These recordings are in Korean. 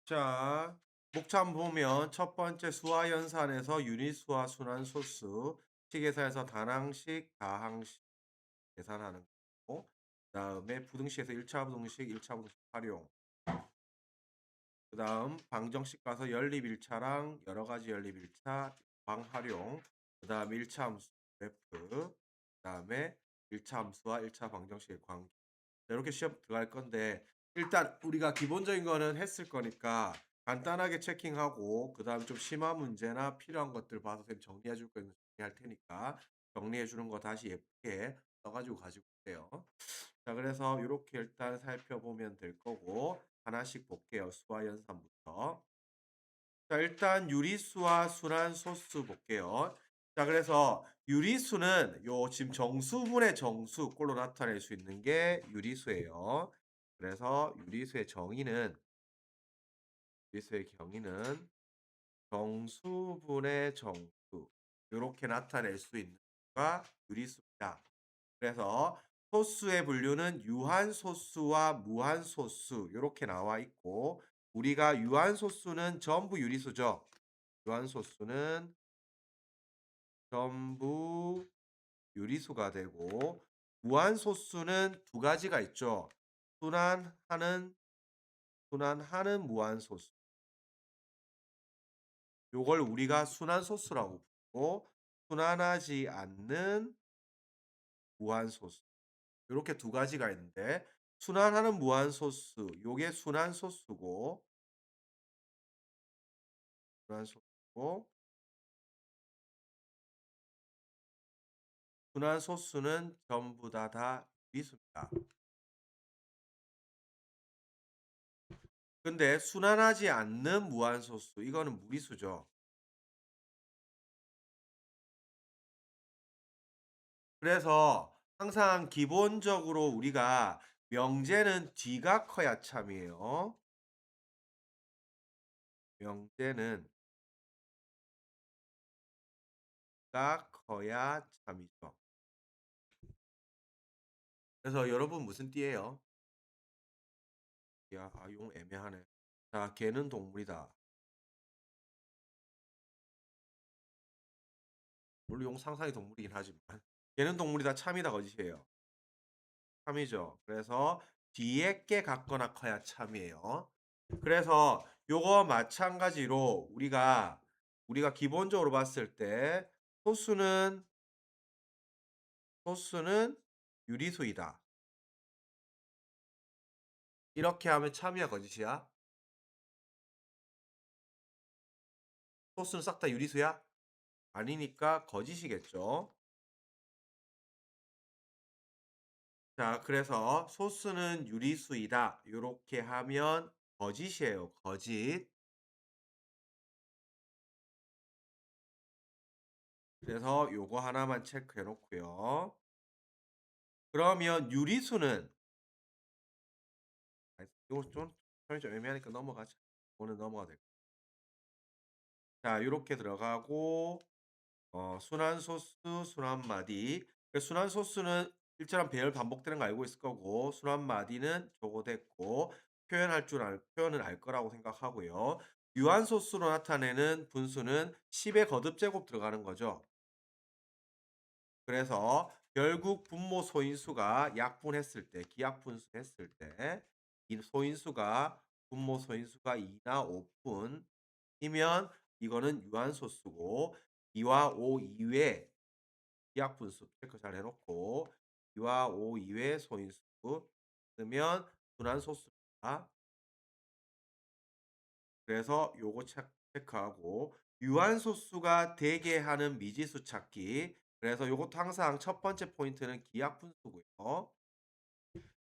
자, 목차 보면 첫 번째 수화연산에서 유리수와 순환소수, 식계산에서 단항식, 다항식 계산하는 거고, 그다음에 부등식에서 1차 부등식, 1차 부등식 활용. 그다음 방정식 가서 연립 1차랑 여러 가지 연립 1차 방 활용. 그다음 1차 함수 그래프. 그다음에 1차 함수와 1차 방정식의 관계. 이렇게 시험 들어갈 건데 일단 우리가 기본적인 거는 했을 거니까 간단하게 체킹하고 그다음에 좀 심한 문제나 필요한 것들 봐서 선생님 정리해 줄 거니까 정리할 테니까 정리해 주는 거 다시 예쁘게 가지고 오세요. 자, 그래서 요렇게 일단 살펴보면 될 거고 하나씩 볼게요. 수와 연산부터. 자, 일단 유리수와 순환소수 볼게요. 자, 그래서 유리수는 요 지금 정수분의 정수 꼴로 나타낼 수 있는 게 유리수예요. 그래서 유리수의 경위는 정수분의 정수 요렇게 나타낼 수 있는 가 유리수입니다. 그래서 소수의 분류는 유한소수와 무한소수 요렇게 나와 있고 우리가 유한소수는 전부 유리수죠. 유한소수는 전부 유리수가 되고 무한소수는 두 가지가 있죠. 순환하는 무한소수. 요걸 우리가 순환소수라고 부르고 순환하지 않는 무한소수. 요렇게 두 가지가 있는데 순환하는 무한소수 요게 순환소수고 순환소수는 전부 다 미수입니다. 근데 순환하지 않는 무한소수 이거는 무리수죠. 그래서 항상 기본적으로 우리가 명제는 뒤가 커야 참이에요. 명제는 뒤가 커야 참이죠. 그래서 여러분 무슨 띠예요? 야, 용 애매하네. 자, 개는 동물이다. 물론 용 상상이 동물이긴 하지만 개는 동물이다 참이다 거짓이에요. 참이죠. 그래서 뒤에 게 같거나 커야 참이에요. 그래서 요거 마찬가지로 우리가 기본적으로 봤을 때 소수는 유리수이다. 이렇게 하면 참이야 거짓이야? 소수는 싹 다 유리수야? 아니니까 거짓이겠죠. 자, 그래서 소수는 유리수이다. 요렇게 하면 거짓이에요. 거짓. 그래서 요거 하나만 체크해 놓고요. 그러면 유리수는 요거 좀 표현이 좀 애매하니까 넘어가자. 오늘 넘어가도 될 자, 요렇게 들어가고 순환소수, 순환마디. 순환소수는 일정한 배열 반복되는 거 알고 있을 거고 순환마디는 저거 됐고 표현을 알 거라고 생각하고요. 유한소수로 나타내는 분수는 10의 거듭제곱 들어가는 거죠. 그래서 결국 분모 소인수가 약분했을 때 기약분수 했을 때 이 소인수가 분모 소인수가 2나 5분이면 이거는 유한소수고 2와 5 이외 기약분수 체크 잘 해놓고 2와 5 이외 소인수 쓰면 순환소수입니다. 그래서 요거 체크하고 유한소수가 되게 하는 미지수 찾기. 그래서 요것도 항상 첫 번째 포인트는 기하분수고요.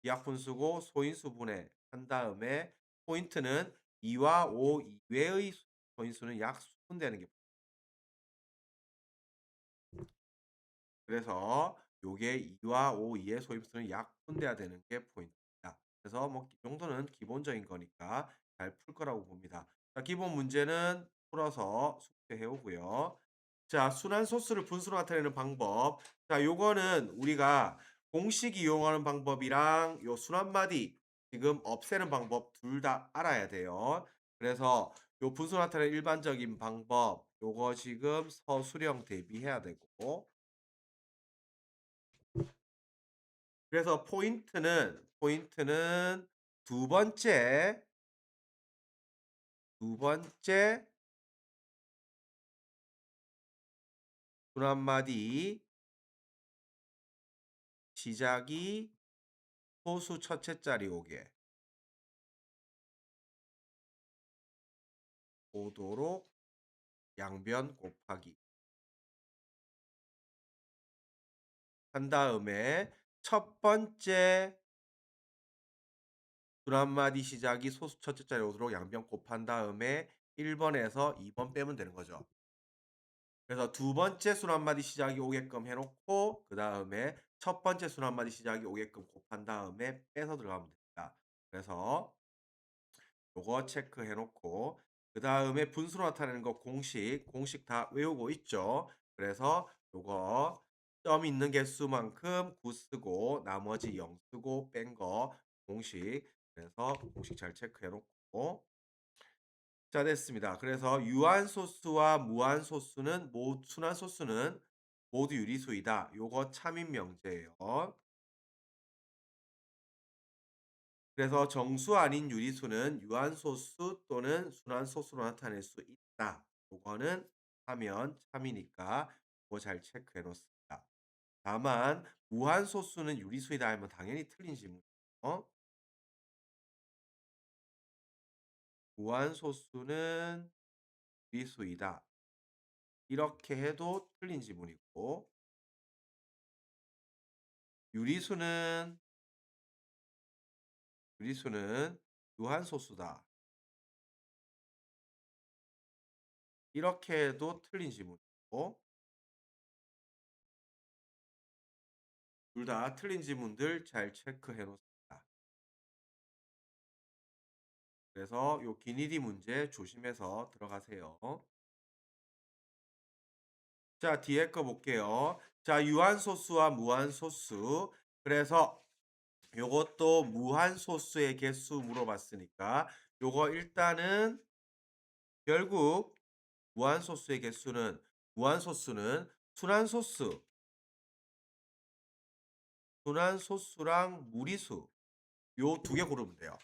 기하분수고 소인수분해 한 다음에 포인트는 2와 5 이외의 소인수는 약수분되는 게 그래서 요게 2와 5 이의 소인수는 약분돼야 되는 게 포인트입니다. 그래서 뭐 이 정도는 기본적인 거니까 잘 풀 거라고 봅니다. 자, 기본 문제는 풀어서 숙제해 오고요. 자, 순환 소수를 분수로 나타내는 방법. 자, 요거는 우리가 공식 이용하는 방법이랑 요 순환마디 지금 없애는 방법 둘 다 알아야 돼요. 그래서 요 분수 나타내는 일반적인 방법 요거 지금 서술형 대비해야 되고 그래서 포인트는 두 번째 두 번째 줄 한마디 시작이 소수 첫째 자리 오게 오도록 양변 곱하기 한 다음에 첫 번째 줄 한마디 시작이 소수 첫째 자리 오도록 양변 곱한 다음에 1 번에서 2번 빼면 되는 거죠. 그래서 두 번째 줄 한마디 시작이 오게끔 해 놓고 그다음에 첫 번째 줄 한마디 시작이 오게끔 곱한 다음에 빼서 들어가면 됩니다. 그래서 요거 체크해 놓고 그다음에 분수로 나타내는 거 공식 다 외우고 있죠. 그래서 요거 점 있는 개수만큼 9 쓰고 나머지 0 쓰고 뺀 거 공식. 그래서 공식 잘 체크해 놓고 자 됐습니다. 그래서 유한소수와 무한소수는 순환소수는 모두 유리수이다. 요거 참인 명제예요. 그래서 정수 아닌 유리수는 유한소수 또는 순환소수로 나타낼 수 있다. 요거는 하면 참이니까 그거 잘 체크해 놓습니다. 다만 무한소수는 유리수이다 하면 당연히 틀린 질문이에요. 무한소수는 유리수이다. 이렇게 해도 틀린 지문이고 유리수는 유리수는 유한소수다. 이렇게 해도 틀린 지문이고 둘 다 틀린 지문들 잘 체크해 놓습니다. 그래서 요 기니디 문제 조심해서 들어가세요. 자, 뒤에 거 볼게요. 자, 유한소수와 무한소수. 그래서 요것도 무한소수의 개수 물어봤으니까 요거 일단은 결국 무한소수의 개수는 무한소수는 순환소수, 순환소수랑 무리수 요 두 개 고르면 돼요.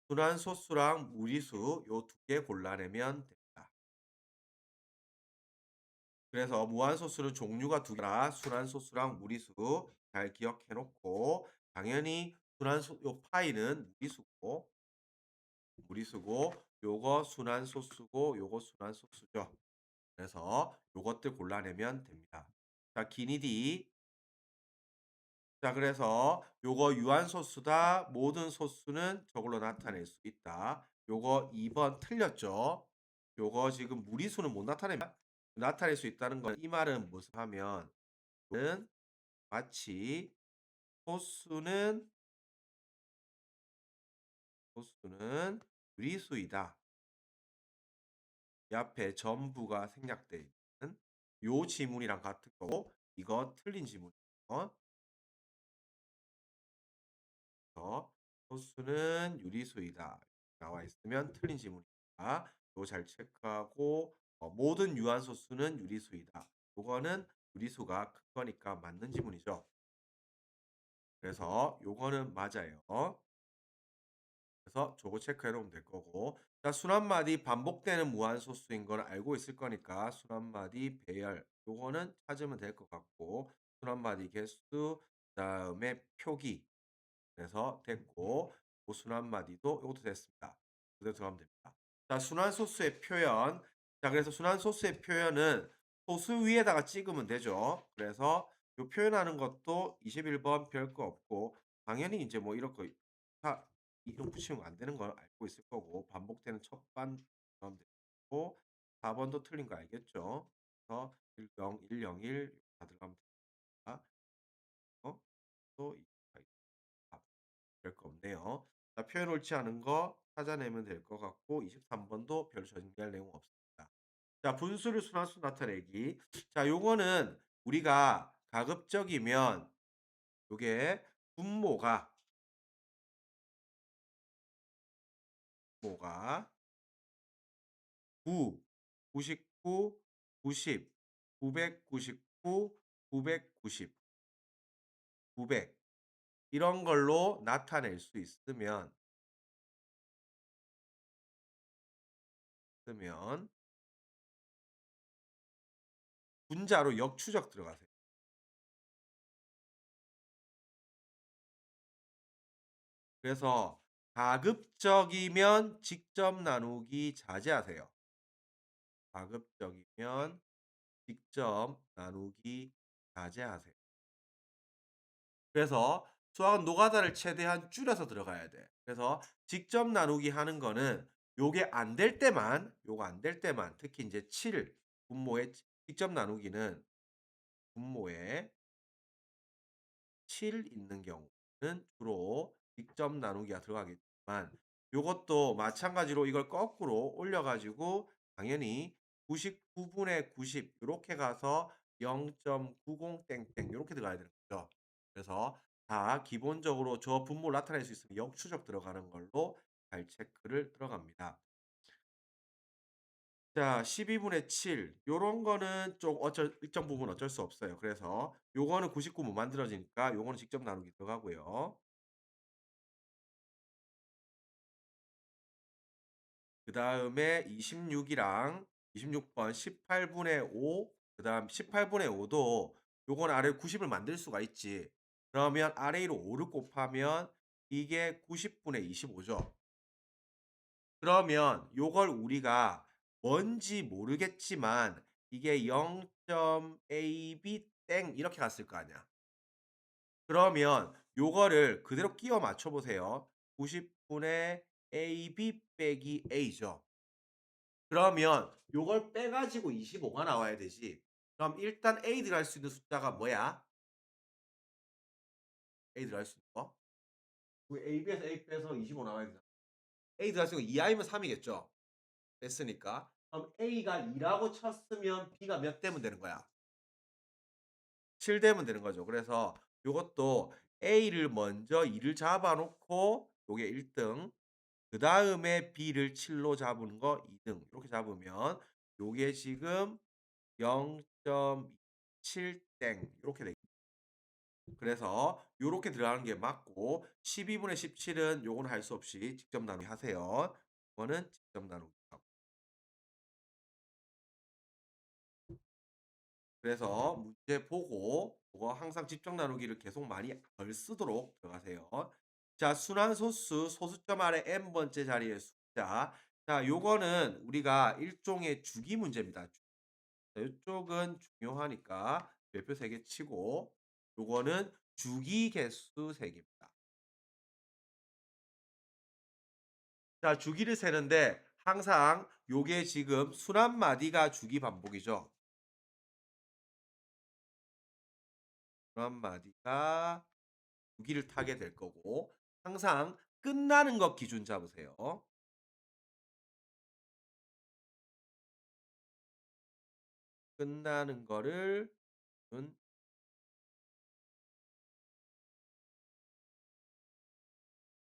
순환소수랑 무리수 요 두 개 골라내면 됩니다. 그래서 무한소수는 종류가 두 개라 순환소수랑 무리수 잘 기억해 놓고 당연히 순환소 요 파이는 무리수고 요거 순환소수고 요거 순환소수죠. 그래서 요것들 골라내면 됩니다. 자, 기니디 자 그래서 요거 유한소수다. 모든 소수는 저걸로 나타낼 수 있다. 요거 2번 틀렸죠. 요거 지금 무리수는 못 나타냅니다. 나타낼 수 있다는 건 이 말은 무슨 하면 는 마치 소수는 유리수이다. 이 앞에 전부가 생략되어 있는 요 지문이랑 같은 거고 이거 틀린 지문이에요. 그래서 소수는 유리수이다. 나와 있으면 틀린 지문입니다. 요거 잘 체크하고 모든 유한소수는 유리수이다. 요거는 유리수가 큰 거니까 맞는 지문이죠. 그래서 요거는 맞아요. 그래서 저거 체크해 놓으면 될 거고 자 순환마디 반복되는 무한소수인 걸 알고 있을 거니까 순환마디 배열 요거는 찾으면 될 것 같고 순환마디 개수 그다음에 표기 그래서 됐고 고순환마디도 요것도 됐습니다. 그대로 들어가면 됩니다. 자 순환소수의 표현 자 그래서 순환소수의 표현은 소수 위에다가 찍으면 되죠. 그래서 요 표현하는 것도 21번 별거 없고 당연히 인제 뭐 이런 거 다 이름 붙이면 안 되는 걸 알고 있을 거고 반복되는 첫반 들어가면 되고 4 번도 틀린 거 알겠죠? 그래서 10, 101 다 들어가면 됩니다. 어 또 별거 없네요. 자, 표현 옳지 않은 거 찾아내면 될 것 같고 23 번도 별 전개할 내용 없습니다. 자, 분수를 순환수 나타내기. 자, 요거는 우리가 가급적이면 요게 분모가 분모가 9, 99, 90, 999, 990, 900 이런 걸로 나타낼 수 있으면 분자로 역추적 들어가세요. 그래서 가급적이면 직접 나누기 자제하세요. 가급적이면 직접 나누기 자제하세요. 그래서 수학은 노가다를 최대한 줄여서 들어가야 돼. 그래서 직접 나누기 하는 거는 요게 안 될 때만, 요거 안 될 때만 특히 인제 7 분모의 직접 나누기는 분모에 7 있는 경우는 주로 직접 나누기가 들어가겠지만 요것도 마찬가지로 이걸 거꾸로 올려 가지고 당연히 99 분의 90 요렇게 가서 0.90 땡땡 요렇게 들어가야 되는 거죠. 그래서 다 기본적으로 저 분모를 나타낼 수 있으면 역추적 들어가는 걸로 잘 체크를 들어갑니다. 자 12 분의 7 요런 거는 좀 일정 부분 어쩔 수 없어요. 그래서 요거는 99 못 만들어지니까 요거는 직접 나누기 들어가고요. 그다음에 26 이랑 26번 18 분의 5 그다음 18 분의 5도 요건 아래 90을 만들 수가 있지. 그러면 아래 위로 5를 곱하면 이게 90 분의 25 죠. 그러면 요걸 우리가 뭔지 모르겠지만 이게 0.ab 땡 이렇게 갔을 거 아니야. 그러면 요거를 그대로 끼워 맞춰 보세요. 90 분의 ab 빼기 a죠. 그러면 요걸 빼 가지고 25가 나와야 되지. 그럼 일단 A 들어갈 수 있는 숫자가 뭐야? A 들어갈 수 있는 거? 그 AB에서 A 빼서 25 나와야 되잖아. A 들어갈 수 있는 거 2I면 3 이겠죠? 됐으니까. 그럼 A가 2 라고 쳤으면 B가 몇 되면 되는 거야? 7 되면 되는 거죠. 그래서 요것도 A를 먼저 2를 잡아 놓고 요게 1 등, 그다음에 B를 7로 잡은 거 2 등 요렇게 잡으면 요게 지금 0.7 땡 요렇게 되 그래서 요렇게 들어가는 게 맞고 12 분의 17은 요거는 할 수 없이 직접 나누기 하세요. 이거는 직접 나누기 하고. 그래서 문제 보고 그거 항상 직접 나누기를 계속 많이 덜 쓰도록 들어가세요. 자, 순환소수 소수점 아래 n 번째 자리의 숫자. 자, 요거는 우리가 일종의 주기 문제입니다. 자, 요쪽은 중요하니까 별표 3개 치고 요거는 주기 개수 세기입니다. 자, 주기를 세는데 항상 요게 지금 순환 마디가 주기 반복이죠. 순환 마디가 주기를 타게 될 거고 항상 끝나는 것 기준 잡으세요. 끝나는 거를 은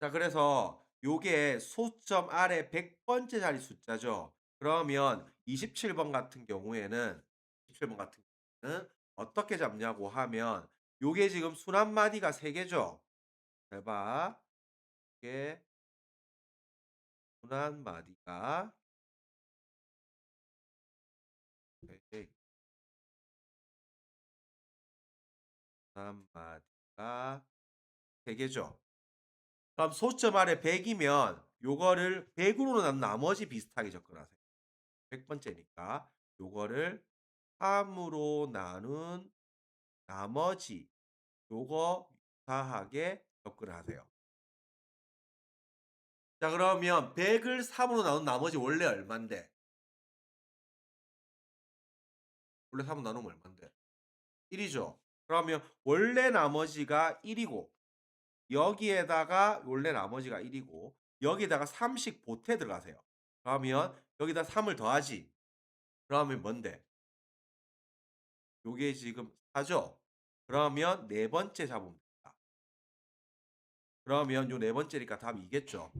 자, 그래서 요게 소점 아래 100 번째 자리 숫자죠. 그러면 27번 같은 경우에는 27번 같은 경우에는 어떻게 잡냐고 하면 요게 지금 순환 마디가 3 개죠. 잘 봐. 이게 순환 마디가 네, 순환 마디가 3 개죠. 그럼 소점 아래 100 이면 요거를 100 으로 나눈 나머지 비슷하게 접근하세요. 100 번째니까 요거를 3 으로 나눈 나머지 요거 유사하게 접근을 하세요. 자, 그러면 100을 3 으로 나눈 나머지 원래 얼만데? 원래 3 으로 나누면 얼만데? 1 이죠. 그러면 원래 나머지가 1 이고 여기에다가 원래 나머지가 1 이고 여기에다가 3씩 보태 들어가세요. 그러면 여기다 3을 더하지. 그러면 뭔데? 요게 지금 4 죠. 그러면 네 번째 잡으면 됩니다. 그러면 요 네 번째니까 답이 이겠죠.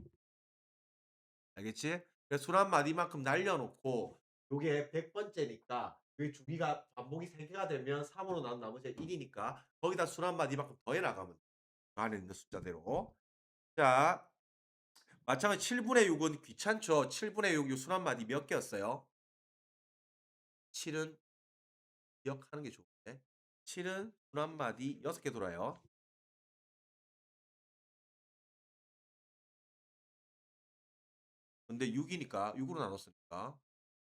알겠지? 그래서 술 한 마디만큼 날려 놓고 요게 100 번째니까 요 주기가 반복이 3 개가 되면 3 으로 나눈 나머지가 1 이니까 거기다 술 한 마디만큼 더해 나가면 돼, 그 안에 있는 숫자대로. 자, 마찬가지 7 분의 6은 귀찮죠. 7 분의 6 요 술 한 마디 몇 개였어요? 7은 기억하는 게 좋은데. 7은 술 한 마디 6개 돌아요. 근데 6 이니까 6 으로 나눴으니까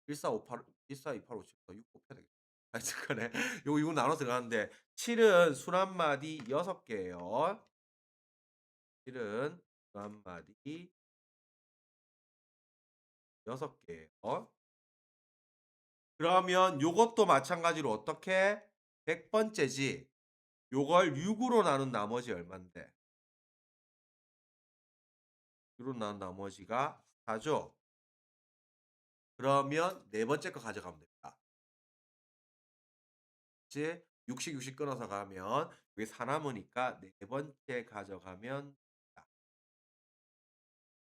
1458 1428 57 6 곱해야 되겠다. 하여튼 간에 요거 6 나눠서 들어가는데 7은 술 한 마디 6 개예요. 7은 술 한 마디 6 개예요. 그러면 요것도 마찬가지로 어떻게 100 번째지. 요걸 6 으로 나눈 나머지 얼만데? 6 으로 나눈 나머지가 4 죠. 그러면 네 번째 거 가져가면 됩니다. 그치? 60, 60 끊어서 가면 여기 4 남으니까 네 번째 가져가면 됩니다.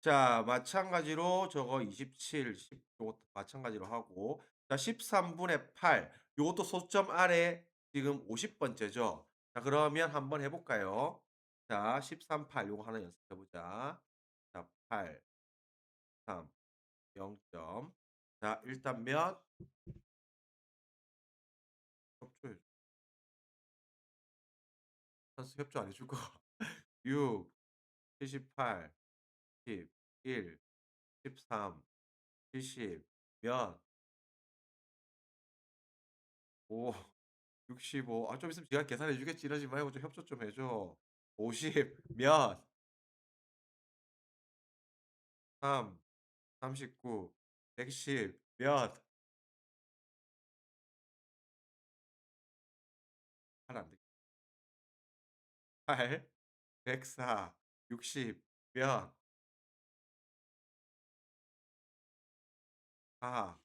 자, 마찬가지로 저거 27, 10 요것도 마찬가지로 하고 자 13 분의 8 요것도 소점 아래 지금 50 번째죠. 자, 그러면 한번 해 볼까요? 자 13, 8 요거 하나 연습해 보자. 자 8, 3, 0 점. 자 일단 몇? 협조해 줘. 선생님 협조 안 해줄 거야. 6, 78, 10, 1, 13, 70 몇? 5, 65 아 좀 있으면 지가 계산해 주겠지. 이러지 말고 좀 협조 좀 해 줘. 50 몇? 3, 39, 110 몇? 하면 안 돼. 8, 104, 60 몇? 4,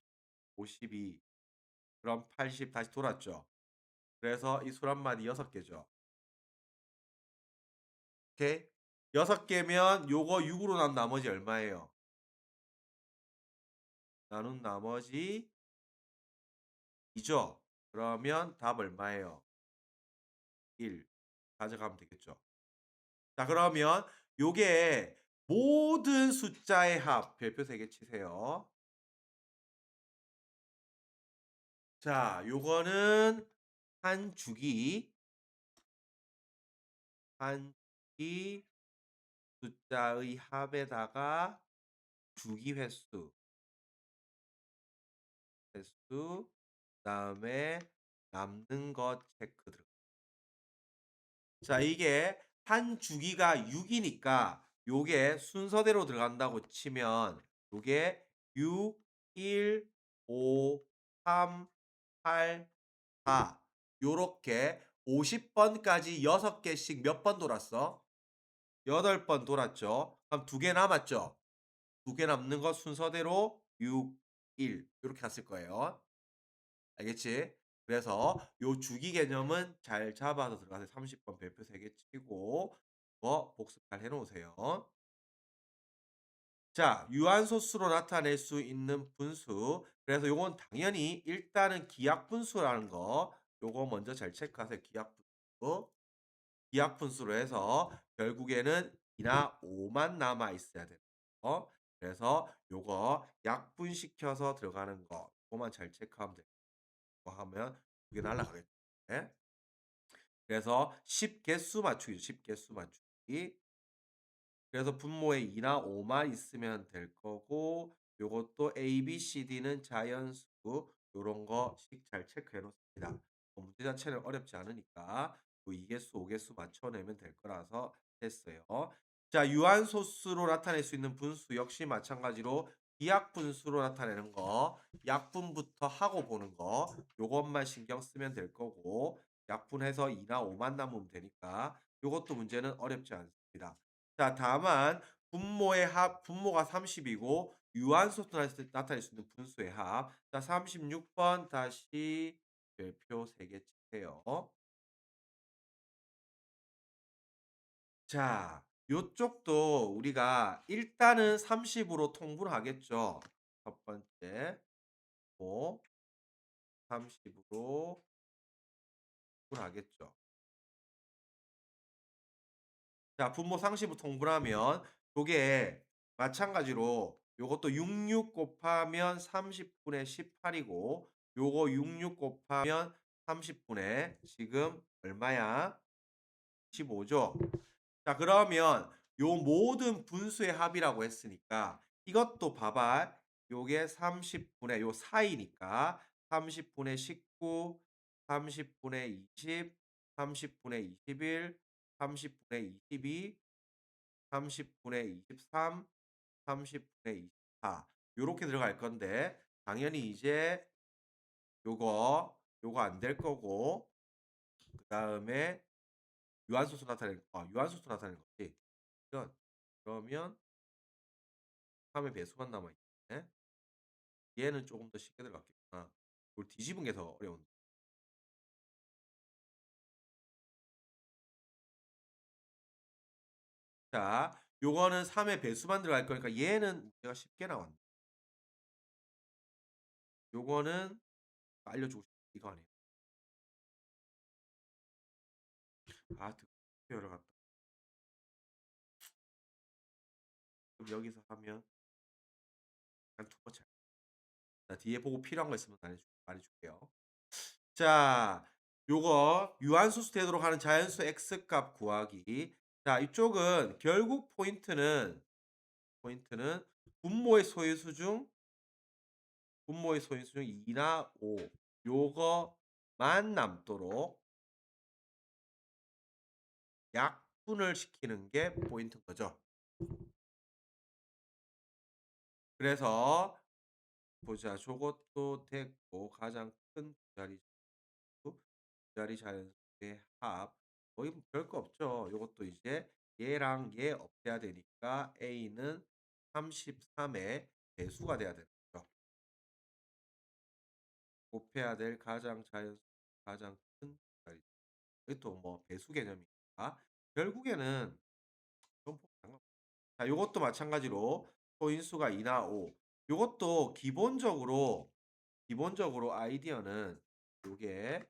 52 그럼 80 다시 돌았죠. 그래서 이 술 한 마디 6 개죠. 오케이? 6 개면 요거 6 으로 나눈 나머지 얼마예요? 나눈 나머지 2죠. 그러면 답 얼마예요? 1 가져가면 되겠죠. 자, 그러면 요게 모든 숫자의 합 별표 3개 치세요. 자, 요거는 한 주기, 한 주기 숫자의 합에다가 주기 그다음에 남는 것 체크 들어가. 자, 이게 한 주기가 6 이니까 요게 순서대로 들어간다고 치면 요게 6, 1, 5, 3, 8, 4 요렇게 50 번까지 6 개씩 몇 번 돌았어? 8번 돌았죠. 그럼 2개 남았죠. 2개 남는 거 순서대로 6, 1 요렇게 갔을 거예요. 알겠지? 그래서 요 주기 개념은 잘 잡아서 들어가세요. 30번 별표 3개 치고 그거 복습 잘 해 놓으세요. 자, 유한소수로 나타낼 수 있는 분수. 그래서 요건 당연히 일단은 기하분수라는 거 요거 먼저 잘 체크하세요. 기하분수. 기하분수로 해서 결국에는 2나 5만 남아 있어야 돼요. 그래서 요거 약분시켜서 들어가는 거 고만 잘 체크하면 돼요. 뭐 하면 그게 날아가겠죠. 예? 그래서 10 개수 맞추기죠. 10 개수 맞추기. 그래서 분모에 2나 5만 있으면 될 거고 요것도 A, B, C, D는 자연수 요런 거씩 잘 체크해 놓습니다. 문제 자체는 어렵지 않으니까 요 2 개수, 5 개수 맞춰 내면 될 거라서 됐어요. 자, 유한소수로 나타낼 수 있는 분수 역시 마찬가지로 비약분수로 나타내는 거 약분부터 하고 보는 거 요것만 신경 쓰면 될 거고 약분해서 2나 5만 남으면 되니까 요것도 문제는 어렵지 않습니다. 자, 다만 분모의 합 분모가 30 이고 유한소수 나타낼 수 있는 분수의 합. 자 36번 다시 별표 3개 치세요. 자, 요쪽도 우리가 일단은 30으로 통분하겠죠. 첫 번째 고 30으로 통분하겠죠. 자, 분모 상식으로 통분하면 요게 마찬가지로 요것도 66 곱하면 30분의 18이고 요거 66 곱하면 30분의 지금 얼마야? 15죠. 자, 그러면 요 모든 분수의 합이라고 했으니까 이것도 봐봐. 요게 30분의 요 사이니까 30분의 19, 30분의 20, 30분의 21, 30분의 22, 30분의 23, 30분의 24 요렇게 들어갈 건데 당연히 이제 요거 안 될 거고 그다음에 유한소수 나타내는 유한소수 나타내는 거지. 그러면 3의 배수만 남아 있네. 얘는 조금 더 쉽게 들어갔겠구나. 이걸 뒤집은 게 더 어려운데. 자, 요거는 3의 배수만 들어갈 거니까 얘는 문제가 쉽게 나왔네. 요거는 알려주고 싶어. 이거 아니에요. 아, 듣고 열어갔다. 그럼 여기서 하면 한 두 번째. 자, 뒤에 보고 필요한 거 있으면 말해줄게요. 자, 요거 유한소수 되도록 하는 자연수 x값 구하기. 자, 이쪽은 결국 포인트는 분모의 소인수 중 2나 5 요거만 남도록 약분을 시키는 게 포인트인 거죠. 그래서 보자. 저것도 됐고 가장 큰 두 자리 자연수의 합 거의 뭐 별거 없죠. 요것도 이제 얘랑 얘 없애야 되니까 A는 33의 배수가 돼야 되는 거죠. 곱해야 될 가장 자연수 가장 큰 자리. 이것도 뭐 배수 개념이니까 결국에는 좀 상관없어요. 자, 요것도 마찬가지로 소인수가 2나 5. 요것도 기본적으로 아이디어는 요게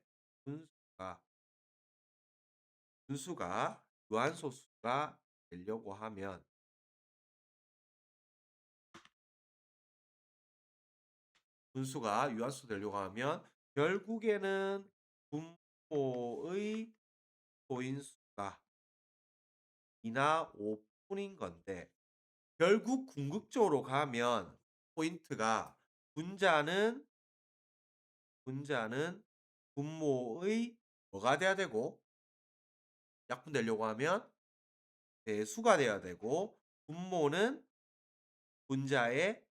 분수가 유한소수가 되려고 하면 분수가 유한수 되려고 하면 결국에는 분모의 소인수가 2나 5뿐인 건데 결국 궁극적으로 가면 포인트가 분자는 분모의 뭐가 돼야 되고 약분되려고 하면 배수가 돼야 되고 분모는 분자의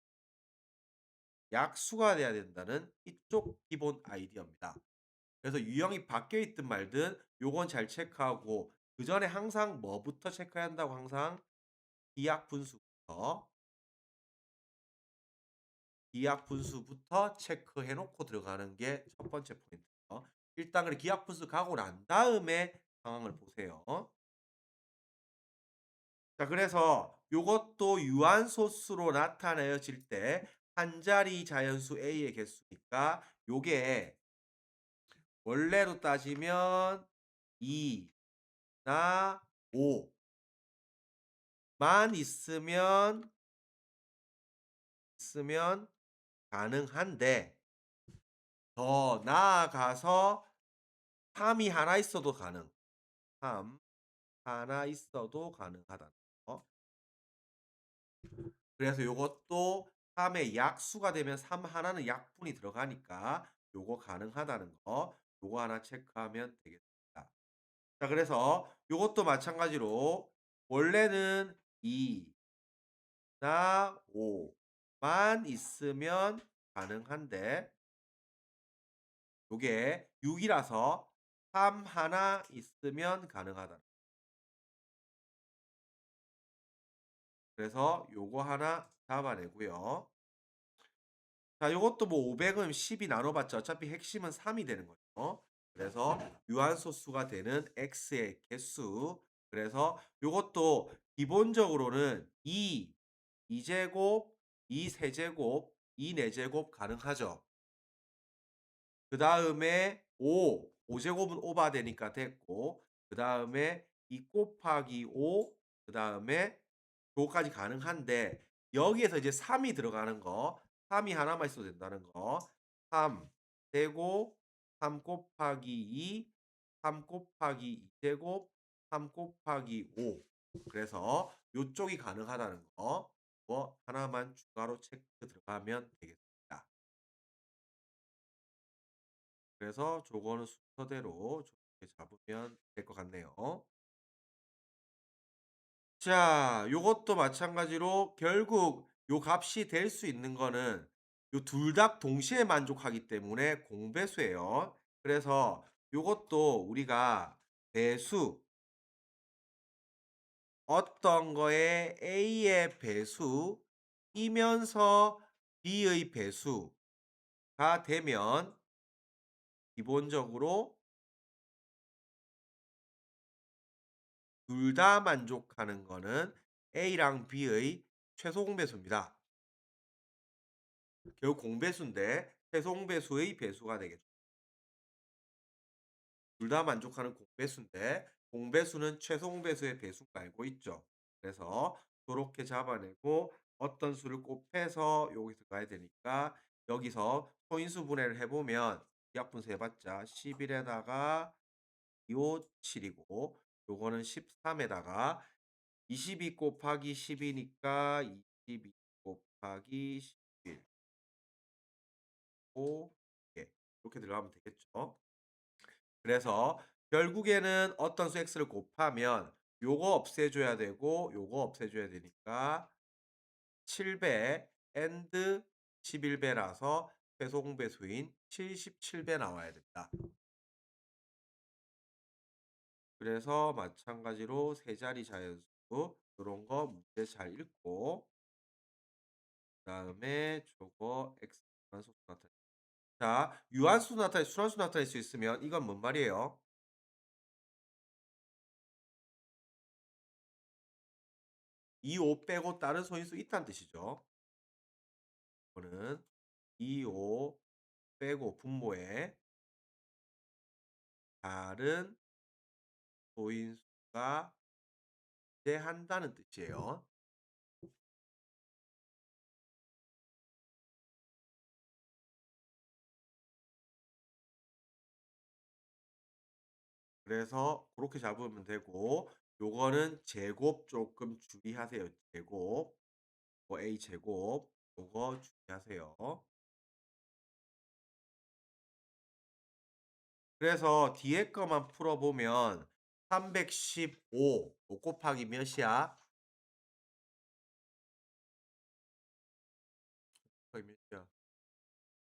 약수가 돼야 된다는 이쪽 기본 아이디어입니다. 그래서 유형이 바뀌어 있든 말든 요건 잘 체크하고 그 전에 항상 뭐부터 체크해야 한다고 항상 기하분수부터 체크해 놓고 들어가는 게 첫 번째 포인트예요. 일단 그래 기하분수 가고 난 다음에 상황을 보세요. 자, 그래서 요것도 유한소수로 나타내어질 때 한 자리 자연수 A의 개수니까 요게 원래로 따지면 2나 5만 있으면 가능한데 더 나아가서 3이 하나 있어도 3 하나 있어도 가능하다는 거. 그래서 요것도 3의 약수가 되면 3 하나는 약분이 들어가니까 요거 가능하다는 거. 요거 하나 체크하면 되겠습니다. 자, 그래서 요것도 마찬가지로 원래는 2나 5만 있으면 가능한데 요게 6이라서 3 하나 있으면 가능하다. 그래서 요거 하나 잡아내고요. 자, 요것도 뭐 500은 10이 나눠봤자 어차피 핵심은 3이 되는 거죠. 그래서 유한소수가 되는 x의 개수. 그래서 요것도 기본적으로는 2제곱, 2세제곱, 2제곱 가능하죠. 그다음에 5제곱은 오버되니까 됐고 그다음에 2 곱하기 5 그다음에 요거까지 가능한데 여기에서 이제 3이 들어가는 거 3이 하나만 있어도 된다는 거 3 제곱 3 곱하기 2 3 곱하기 2 제곱 3 곱하기 5 그래서 요쪽이 가능하다는 거 뭐 하나만 추가로 체크 들어가면 되겠습니다. 그래서 저거는 순서대로 좋게 잡으면 될 것 같네요. 자, 요것도 마찬가지로 결국 요 값이 될 수 있는 거는 요 둘 다 동시에 만족하기 때문에 공배수예요. 그래서 요것도 우리가 배수 어떤 거에 A의 배수이면서 B의 배수가 되면 기본적으로 둘 다 만족하는 거는 A랑 B의 최소 공배수입니다. 결국 공배수인데 최소 공배수의 배수가 되겠죠. 둘 다 만족하는 공배수인데 공배수는 최소 공배수의 배수인 거 알고 있죠. 그래서 요렇게 잡아내고 어떤 수를 곱해서 여기서 가야 되니까 여기서 소인수 분해를 해보면 기하분수 해봤자 11에다가 2, 7이고 요거는 13에다가 22 곱하기 10이니까 22 곱하기 11 5 예, 이렇게 들어가면 되겠죠. 그래서 결국에는 어떤 수 x를 곱하면 요거 없애줘야 되고 요거 없애줘야 되니까 7배 and 11배라서 최소 공배수인 77배 나와야 된다. 그래서 마찬가지로 세 자리 자연수 이런 거 문제 잘 읽고 그다음에 저거 x 유한수 나타내. 자, 유한수 나타내 순환수 나타낼 수 있으면 이건 뭔 말이에요? 이 5 빼고 다른 소인수 있다는 뜻이죠. 이거는 2, 5 빼고 분모에 다른 소인수가 존재한다는 뜻이에요. 그래서 그렇게 잡으면 되고 요거는 제곱 조금 주의하세요. 제곱. 뭐 A 제곱 요거 주의하세요. 그래서 뒤에 거만 풀어보면 315 5 곱하기 몇이야? 곱하기 몇이야?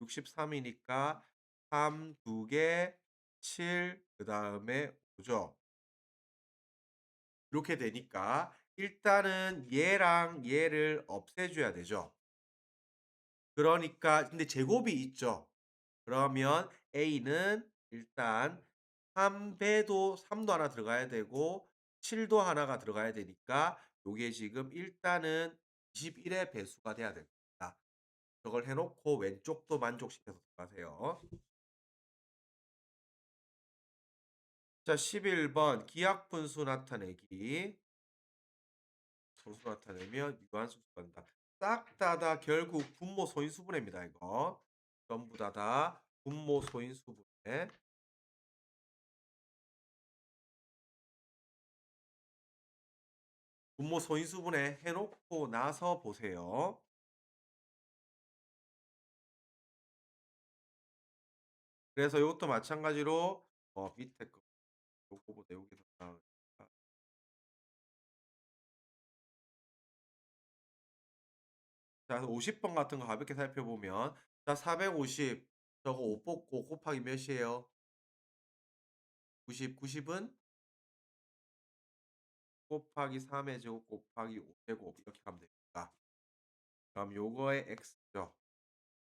63이니까 3 2개 7 그다음에 5죠. 이렇게 되니까 일단은 얘랑 얘를 없애줘야 되죠. 그러니까 근데 제곱이 있죠. 그러면 A는 일단 3배도 3도 하나 들어가야 되고 7도 하나가 들어가야 되니까 요게 지금 일단은 21의 배수가 돼야 됩니다. 저걸 해놓고 왼쪽도 만족시켜서 들어가세요. 자, 11번 기하분수 나타내기. 소수 나타내면 유한수수 간다. 싹 다 결국 분모 소인수분해입니다. 이거 전부 다 분모 소인수분해. 분모 소인수분해 해놓고 나서 보세요. 그래서 이것도 마찬가지로 밑에 거 요거보다 여기서 나으니까 자 50번 같은 거 가볍게 살펴보면 자 450 저거 5 뽑고 곱하기 몇이에요? 90 90은 곱하기 3의 제곱 곱하기 5 제곱 이렇게 가면 됩니다. 그럼 요거의 x죠.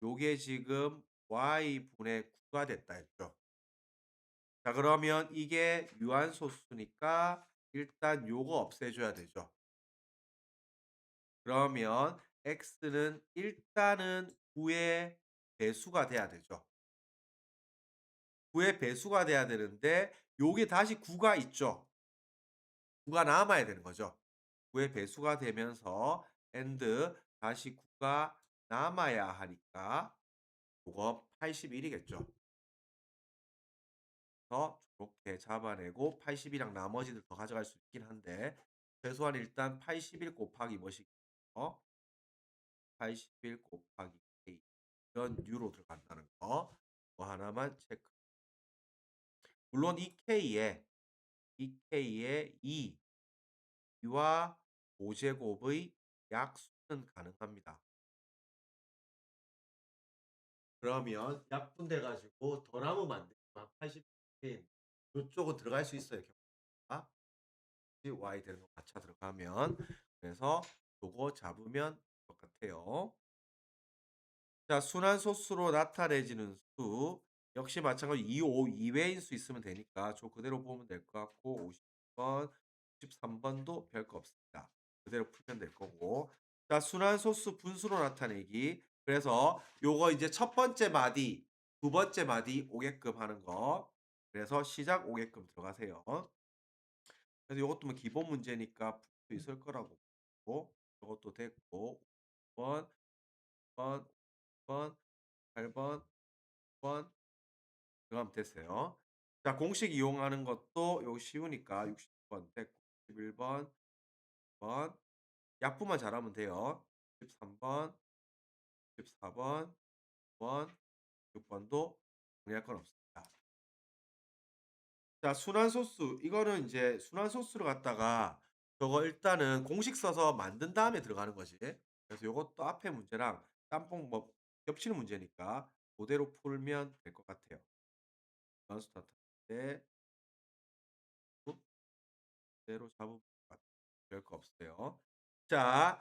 요게 지금 y분의 9가 됐다 했죠. 자, 그러면 이게 유한소수니까 일단 요거 없애줘야 되죠. 그러면 x는 일단은 9의 배수가 돼야 되죠. 9의 배수가 돼야 되는데 요게 다시 9가 있죠. 9가 남아야 되는 거죠. 9의 배수가 되면서 and 다시 9가 남아야 하니까 요거 81 이겠죠. 그래서 요렇게 잡아내고 80이랑 나머지들 더 가져갈 수 있긴 한데 최소한 일단 81 곱하기 뭐시겠어? 81 곱하기 k 이런 류로 들어간다는 거. 뭐 하나만 체크. 물론 이 K의 2와 5제곱의 약수는 가능합니다. 그러면 약분돼 가지고 더 남으면 안 되지만 80인 요쪽은 들어갈 수 있어요. 경우가. y 되는 거 맞춰 들어가면. 그래서 요거 잡으면 될 것 같아요. 자, 순환소수로 나타내지는 수 역시 마찬가지로 2, 5 이외인 수 있으면 되니까 저 그대로 보면 될 것 같고 50번, 63번도 별거 없습니다. 그대로 풀면 될 거고. 자, 순환소수 분수로 나타내기. 그래서 요거 이제 첫 번째 마디, 두 번째 마디 오게끔 하는 거. 그래서 시작 오게끔 들어가세요. 그래서 요것도 뭐 기본 문제니까 풀 수 있을 거라고 보고 요것도 됐고 5번, 5번, 5번, 8번, 9번 그럼 됐어요. 자, 공식 이용하는 것도 요거 쉬우니까 60번 됐고 11번, 번 약분만 잘하면 돼요. 13번, 14번, 5번, 6번도 정리할 건 없습니다. 자, 순환소수 이거는 이제 순환소수를 갖다가 저거 일단은 공식 써서 만든 다음에 들어가는 거지. 그래서 요것도 앞에 문제랑 짬뽕 뭐 겹치는 문제니까 고대로 풀면 될 것 같아요. 순환수 나타낼 때 그대로 잡으면 별거 없어요. 자,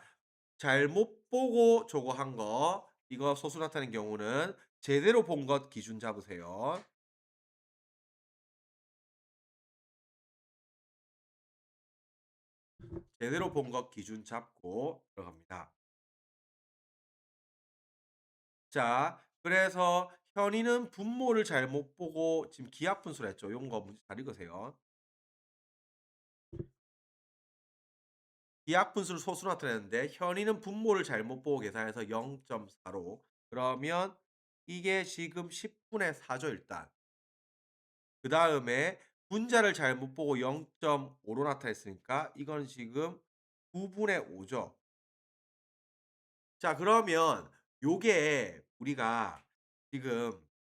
잘못 보고 저거 한 거 이거 소수 나타낸 경우는 제대로 본 것 기준 잡으세요. 제대로 본 것 기준 잡고 들어갑니다. 자, 그래서 현이는 분모를 잘못 보고 지금 기하분수라 했죠. 요런 거 문제 잘 읽으세요. 기하분수를 소수로 나타냈는데 현이는 분모를 잘못 보고 계산해서 0.4로 그러면 이게 지금 10분의 4죠 일단. 그다음에 분자를 잘못 보고 0.5로 나타냈으니까 이건 지금 9분의 5죠. 자, 그러면 요게 우리가 지금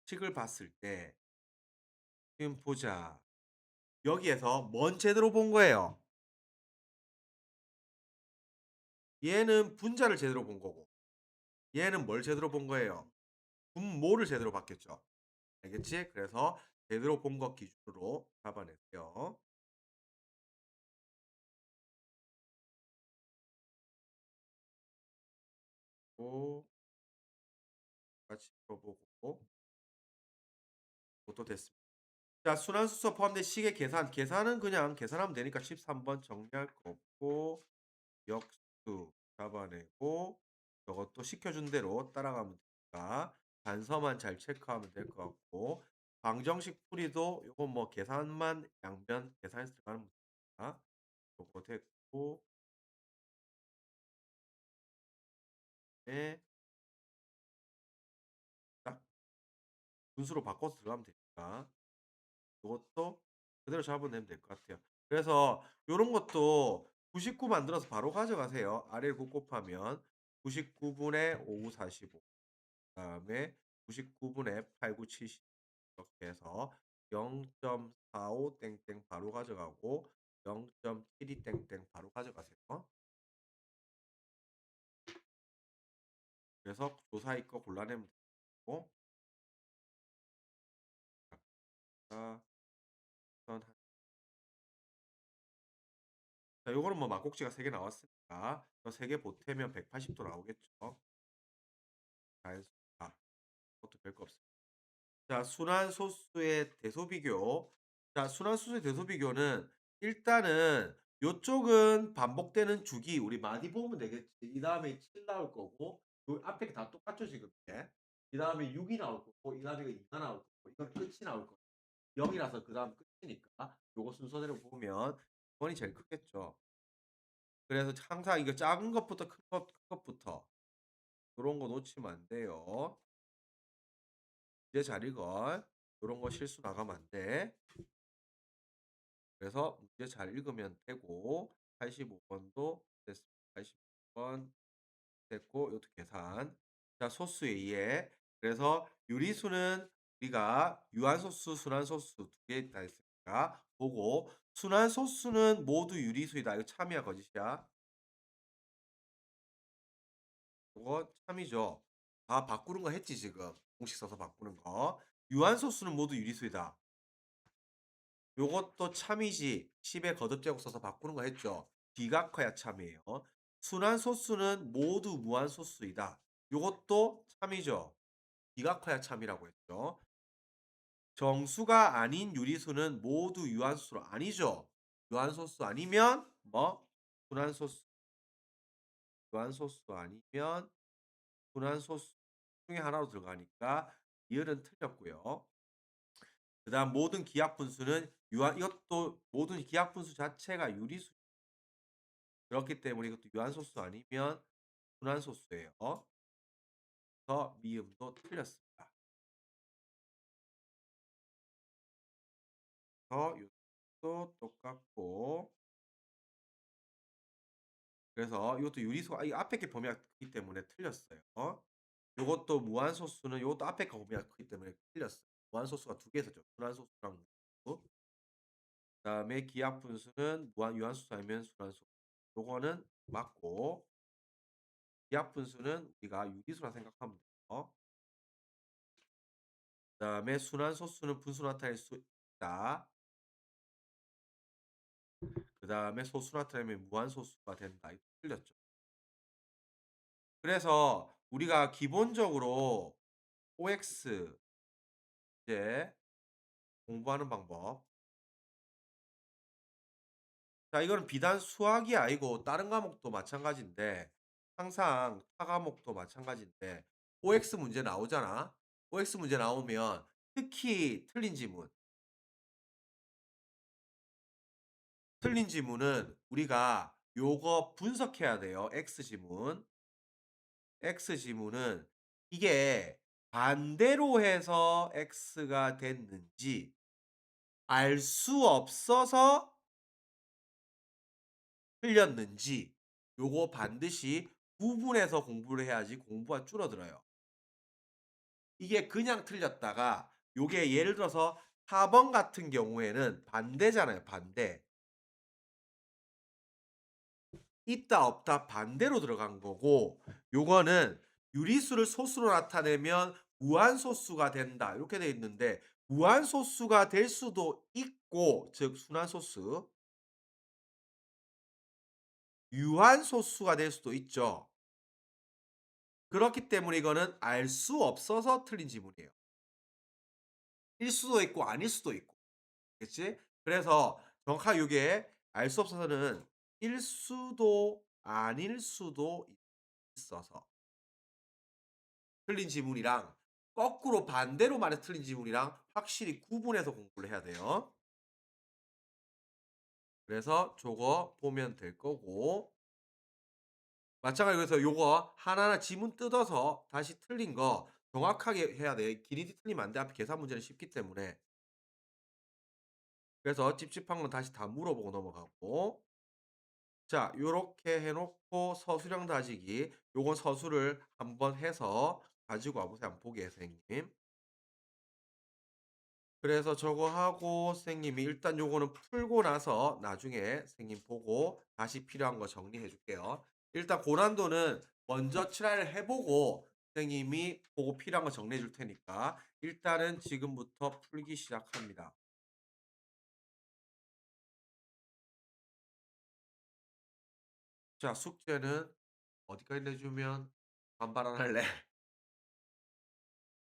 식을 봤을 때 지금 보자. 여기에서 뭔 제대로 본 거예요? 얘는 분자를 제대로 본 거고 얘는 뭘 제대로 본 거예요? 분모를 제대로 봤겠죠. 알겠지? 그래서 제대로 본 것 기준으로 잡아낼게요. 고 같이 풀어보고 그것도 됐습니다. 자, 순환수소 포함된 식의 계산. 계산은 그냥 계산하면 되니까 13번 정리할 거 없고 역수 잡아내고 이것도 시켜준 대로 따라가면 되니까 단서만 잘 체크하면 될 것 같고 방정식 풀이도 요건 뭐 계산만 양변 계산해서 들어가는 문제니까 요거 됐고 에 딱 분수로 바꿔서 들어가면 되니까 요것도 그대로 잡아내면 될 것 같아요. 그래서 요런 것도 99 만들어서 바로 가져가세요. 아래를 9 곱하면 99분의 5, 45 그다음에 99분의 8, 9, 70 이렇게 해서 0.45 땡땡 바로 가져가고 0.72 땡땡 바로 가져가세요. 그래서 조사의 거 골라내면 되고 자, 자, 요거는 뭐 막꼭지가 3개 나왔으니까 3개 보태면 180도 나오겠죠. 자연수다. 그것도 별거 없습니다. 자, 순환소수의 대소비교. 자, 순환소수의 대소비교는 일단은 요쪽은 반복되는 주기 우리 많이 보면 되겠지. 이다음에 7 나올 거고 요 앞에 게 다 똑같죠 지금 이게. 이다음에 6이 나올 거고 이다음에 이거 2가 나올 거고 이건 끝이 나올 거고 0 이라서 그다음 끝이니까 요거 순서대로 보면 0 이 제일 크겠죠. 그래서 항상 이거 작은 것부터 큰 것부터 요런 거 놓치면 안 돼요. 문제 잘 읽어. 요런 거 실수 나가면 안 돼. 그래서 문제 잘 읽으면 되고 85 번도 됐습니다. 85번 됐고 요것도 계산. 자 소수에 의해 그래서 유리수는 우리가 유한소수, 순환소수 두 개 있다 했으니까 보고 순환소수는 모두 유리수이다. 이거 참이야 거짓이야? 그거 참이죠. 다 바꾸는 거 했지 지금. 공식 써서 바꾸는 거. 유한소수는 모두 유리수이다. 요것도 참이지. 10에 거듭제곱 써서 바꾸는 거 했죠. B가 커야 참이에요. 순환소수는 모두 무한소수이다. 요것도 참이죠. B가 커야 참이라고 했죠. 정수가 아닌 유리수는 모두 유한소수 아니죠. 유한소수 아니면 뭐 순환소수, 유한소수 아니면 순환소수 중에 하나로 들어가니까 이열은 틀렸고요. 그다음 모든 기하분수는 유한 이것도 모든 기하분수 자체가 유리수 그렇기 때문에 이것도 유한소수 아니면 순환소수예요. 그래서 미음도 틀렸습니다. 그래서 요것도 똑같고 그래서 이것도 유리수가 이 앞에 게 범위가 크기 때문에 틀렸어요. 요것도 무한소수는 요것도 앞에 거 범위가 크기 때문에 틀렸어요. 무한소수가 두 개 있었죠. 순환소수랑 무한소수. 그다음에 기하분수는 무한 유한소수 아니면 순환소수. 요거는 맞고 기하분수는 우리가 유리수라 생각하면 돼요. 그다음에 순환소수는 분수로 나타낼 수 있다. 그다음에 소수로 나타내면 무한소수가 된다. 이거 틀렸죠. 그래서 우리가 기본적으로 OX 이제 공부하는 방법. 자 이거는 비단 수학이 아니고 다른 과목도 마찬가지인데 항상 타 과목도 마찬가지인데 OX 문제 나오잖아. OX 문제 나오면 특히 틀린 지문은 우리가 요거 분석해야 돼요. X 지문. X 지문은 이게 반대로 해서 X가 됐는지 알 수 없어서 틀렸는지 요거 반드시 구분해서 공부를 해야지 공부가 줄어들어요. 이게 그냥 틀렸다가 요게 예를 들어서 4번 같은 경우에는 반대잖아요, 반대. 있다 없다 반대로 들어간 거고 요거는 유리수를 소수로 나타내면 무한소수가 된다. 이렇게 돼 있는데 무한소수가 될 수도 있고 즉 순환소수, 유한소수가 될 수도 있죠. 그렇기 때문에 이거는 알 수 없어서 틀린 지문이에요. 일 수도 있고 아닐 수도 있고. 그치? 그래서 정확하게 요게 알 수 없어서는 일 수도 아닐 수도 있어서 틀린 지문이랑 거꾸로 반대로 말해서 틀린 지문이랑 확실히 구분해서 공부를 해야 돼요. 그래서 저거 보면 될 거고 마찬가지로 그래서 요거 하나하나 지문 뜯어서 다시 틀린 거 정확하게 해야 돼. 길이 틀리면 안 돼. 앞에 계산 문제는 쉽기 때문에. 그래서 찝찝한 건 다시 다 물어보고 넘어가고 자 요렇게 해 놓고 서술형 다지기 요건 서술을 한번 해서 가지고 와 보세요. 한번 보게 선생님. 그래서 저거 하고 선생님이 일단 요거는 풀고 나서 나중에 선생님 보고 다시 필요한 거 정리해 줄게요. 일단 고난도는 먼저 트라이를 해 보고 선생님이 보고 필요한 거 정리해 줄 테니까 일단은 지금부터 풀기 시작합니다. 자 숙제는 어디까지 내주면 반발 안 할래?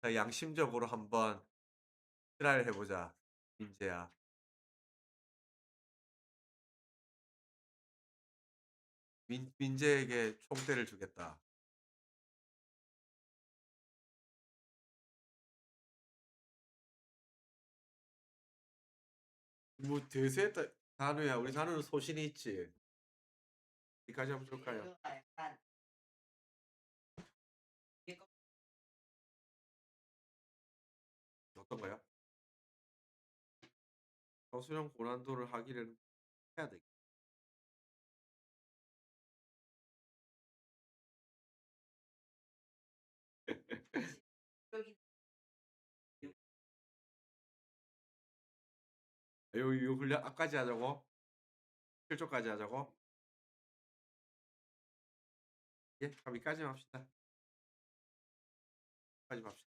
자 양심적으로 한번 트라이를 해 보자 민재야. 민재에게 총대를 주겠다. 뭐 대세했다. 단우야, 우리 단우는 소신이 있지. 어디까지 한번 줄까요? 이거가 약간 이거 어떤 거요? 서수령 고난도를 하기를 해야 돼. 여기 요 훈련 앞까지 하자고? 실전까지 하자고? 예, 그럼 여기까지만 합시다. 여기까지 합시다.